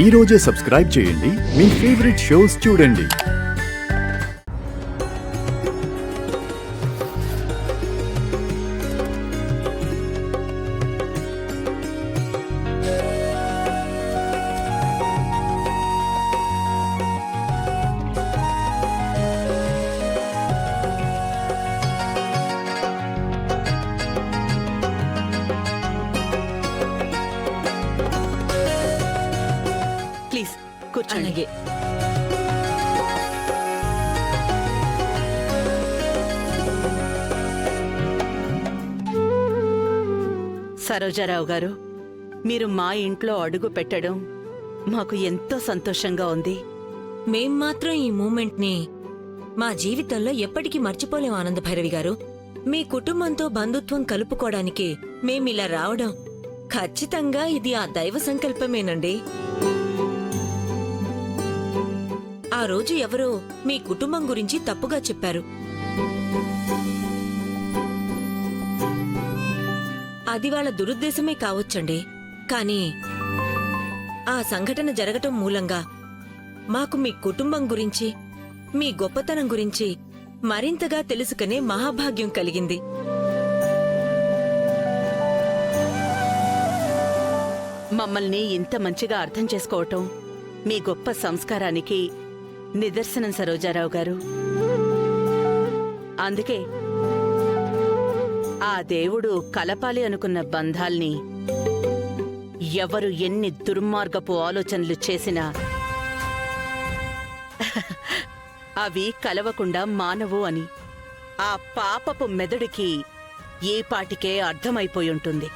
ఈ రోజే సబ్స్క్రైబ్ చేయండి, మీ ఫేవరెట్ షోస్ చూడండి. ప్లీజ్ కూర్చోండి. సరోజారావు గారు, మీరు మా ఇంట్లో అడుగు పెట్టడం మాకు ఎంతో సంతోషంగా ఉంది. మేం మాత్రం ఈ మూమెంట్ని మా జీవితంలో ఎప్పటికీ మర్చిపోలేం ఆనంద భైరవి గారు. మీ కుటుంబంతో బంధుత్వం కలుపుకోవడానికి మేమిలా రావడం ఖచ్చితంగా ఇది ఆ దైవ సంకల్పమేనండి. ఆ రోజు ఎవరో మీ కుటుంబం గురించి తప్పుగా చెప్పారు. అది వాళ్ళ దురుద్దేశమే కావచ్చండి. కానీ ఆ సంఘటన జరగటం మూలంగా మాకు మీ కుటుంబం గురించి, మీ గొప్పతనం గురించి మరింతగా తెలుసుకునే మహాభాగ్యం కలిగింది. మమ్మల్ని ఇంత మంచిగా అర్థం చేసుకోవటం మీ గొప్ప సంస్కారానికి నిదర్శనం సరోజారావు గారు. అందుకే ఆ దేవుడు కలపాలి అనుకున్న బంధాల్ని ఎవరు ఎన్ని దుర్మార్గపు ఆలోచనలు చేసినా అవి కలవకుండా మానవు అని ఆ పాపపు మెదడుకి ఏ పాటికే అర్థమైపోయుంటుంది.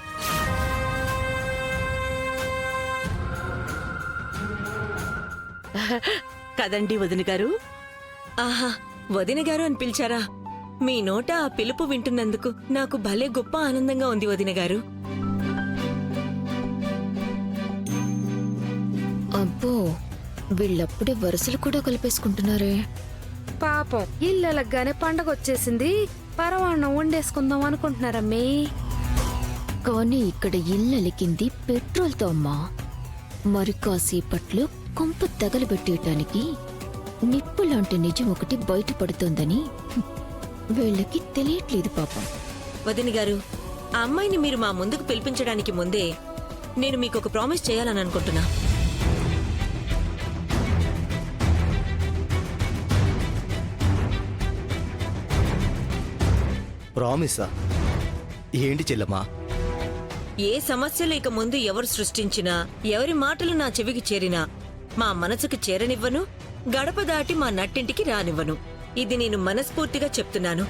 కదండి వదిన గారు? ఆహా, వదిన గారు అని పిలిచారా? మీ నోట ఆ పిలుపు వింటున్నందుకు నాకు భలే గొప్ప ఆనందంగా ఉంది వదిన గారు. అబ్బో, వీళ్ళప్పుడే వరుసలు కూడా కలిపేసుకుంటున్నారే. పాపం ఇల్లెలగ్గానే పండగ వచ్చేసింది, పరవాణం వండేసుకుందాం అనుకుంటున్నారమ్మే. కానీ ఇక్కడ ఇల్లలికింది పెట్రోల్తో అమ్మా. మరి కాసేపట్లో కొంప తగలబెట్టేయటానికి నిప్పు లాంటి నిజం ఒకటి బయటపడుతోందని వీళ్ళకి తెలియట్లేదు పాపం. వదిన గారు, ఆ అమ్మాయిని మీరు మా ముందుకు పిలిపించడానికి ముందే నేను మీకు ఒక ప్రామిస్ చేయాలని అనుకుంటున్నా. ప్రామిసా? ఏంటి చెల్లమ్మా? ఏ సమస్యలు ఇక ముందు ఎవరు సృష్టించినా, ఎవరి మాటలు నా చెవికి చేరినా మా మనసుకు చేరనివ్వను, గడప దాటి మా నట్టింటికి రానివ్వను. ఇది నేను మనస్ఫూర్తిగా చెప్తున్నాను.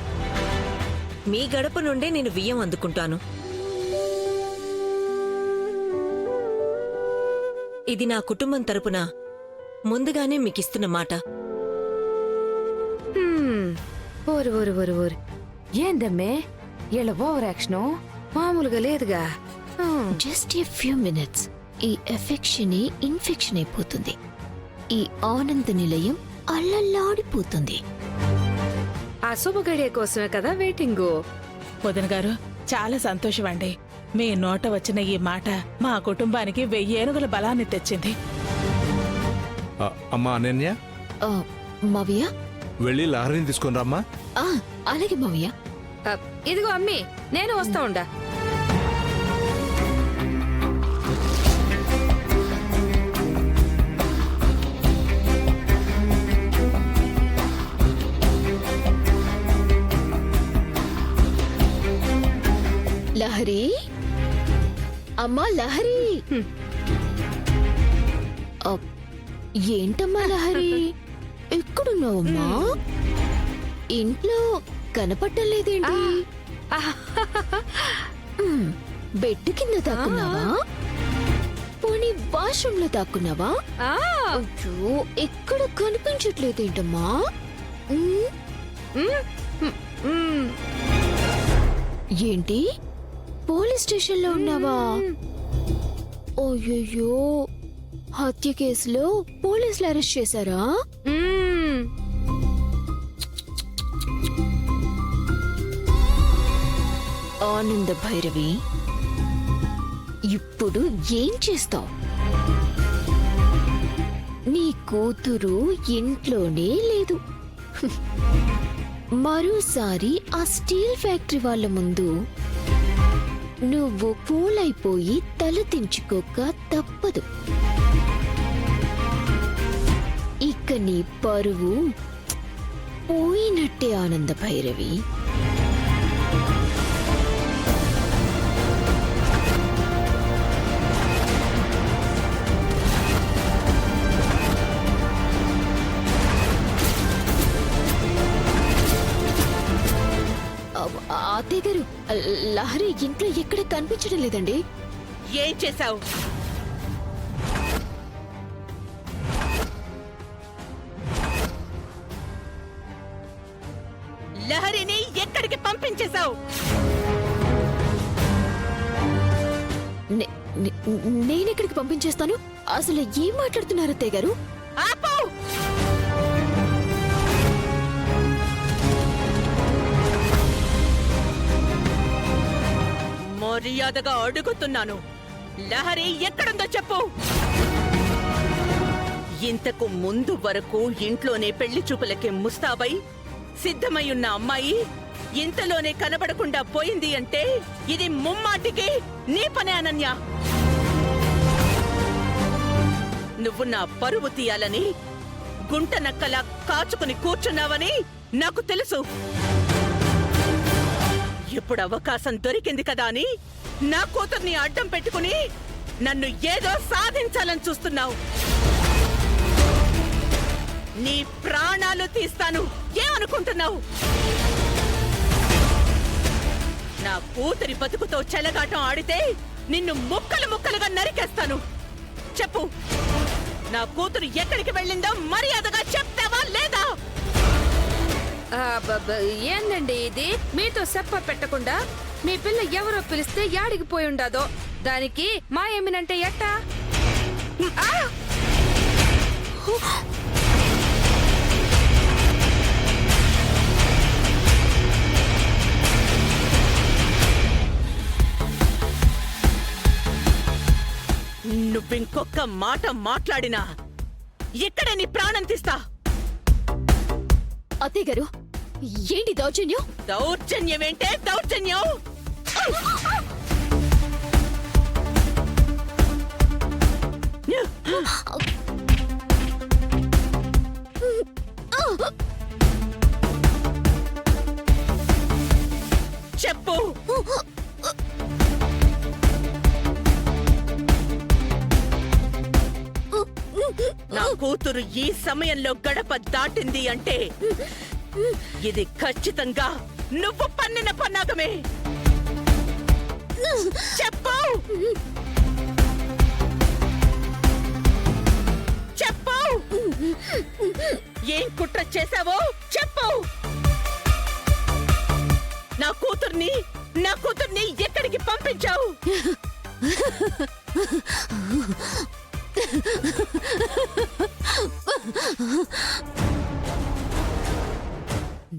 మీ గడప నుండే నేను వియ్యం అందుకుంటాను. ఇది నా కుటుంబం తరపున ముందుగానే మీకిస్తున్న మాట. ఓరి ఓరి ఓరి ఓరి, ఏందమ్మే ఇలా ఓవర్ యాక్షన్ మామూలుగా లేదుగా. జస్ట్ ఏ ఫ్యూ మినిట్స్, ఈ ఎఫెక్షన్ ఇన్ఫెక్షన్ అయిపోతుంది. ఈ ఆనంద నిలయం అల్లల్లాడిపోతుంది. ఆ శుభగడియ కోసమే కదా వెయిటింగు. వదిన గారు, చాలా సంతోషం అండి. మీ నోట వచ్చిన ఈ మాట మా కుటుంబానికి 1000 ఏనుగుల బలాన్ని తెచ్చింది. అమ్మా అనన్య, మావయ్య, వెళ్ళి లహరిని తీసుకుని రమ్మా. అలాగే మావయ్య. ఇదిగో అమ్మి, నేను వస్తా ఉండా. లహరి, అమ్మా లహరి. ఏంటమ్మా లహరి, ఎక్కడున్నావమ్మా? ఇంట్లో కనపట్టలేదేంటి? బెడ్ కింద దాక్కున్నావా? పోనీ వాష్రూమ్ లో దాక్కున్నావా? అయ్యో, ఎక్కడ కనిపించట్లేదేంటమ్మా? ఏంటి, పోలీస్ స్టేషన్లో ఉన్నావా? అయ్యయ్యో, హత్య కేసులో పోలీసులు అరెస్ట్ చేశారా? ఆనంద భైరవి, ఇప్పుడు ఏం చేస్తావు? కూతురు ఇంట్లోనే లేదు. మరోసారి ఆ స్టీల్ ఫ్యాక్టరీ వాళ్ళ ముందు నువ్వు పూలైపోయి తల దించుకోక తప్పదు. ఇక నీ పరువు పోయినట్టే ఆనంద భైరవి. అత్తయ్య గారు, లహరి ఇంట్లో ఎక్కడ కనిపించడం లేదండి. ఏం చేశావు? లహరిని ఎక్కడికి పంపించేశావు? నేనెక్కడికి పంపించేస్తాను? అసలు ఏం మాట్లాడుతున్నారు అత్తయ్య గారు? ఆపు! మర్యాదగా అడుగుతున్నాను, లహరి ఎక్కడుందో చెప్పు. ఇంతకు ముందు వరకు ఇంట్లోనే పెళ్లి చూపులకి ముస్తాబై సిద్ధమై ఉన్న అమ్మాయి ఇంతలోనే కనబడకుండా పోయింది అంటే ఇది ముమ్మాటికి నీ పనే అనన్య. నువ్వు నా పరువు తీయాలని గుంట నక్కలా కాచుకుని కూర్చున్నావని నాకు తెలుసు. ఇప్పుడు అవకాశం దొరికింది కదా అని నా కూతుర్ని అడ్డం పెట్టుకుని నన్ను ఏదో సాధించాలని చూస్తున్నావు. నీ ప్రాణాలు తీస్తాను. ఏమనుకుంటున్నావు? నా కూతురి బతుకుతో చెలగాటం ఆడితే నిన్ను ముక్కలు ముక్కలుగా నరికేస్తాను. చెప్పు, నా కూతురు ఎక్కడికి వెళ్ళిందో మర్యాదగా చెప్తావా లేదా? ఏందండి ఇది? మీతో చెప్ప పెట్టకుండా మీ పిల్ల ఎవరో పిలిస్తే యాడికి పోయి ఉండదో, దానికి మా ఏమినంటే ఎట్టా? నువ్వింకొక్క మాట మాట్లాడినా ఇక్కడే నీ ప్రాణం తీస్తా. అత్తయ్య గారు, ఏంటి దౌర్జన్యం? దౌర్జన్యమేంటే దౌర్జన్యం? చెప్పు. నా కూతురు ఈ సమయంలో గడప దాటింది అంటే ఇది ఖచ్చితంగా నువ్వు పన్నిన పన్నాగమే. చెప్పు, చెప్పు, ఏం కుట్ర చేశావో చెప్పు. నా కూతుర్ని ఎక్కడికి పంపించావు?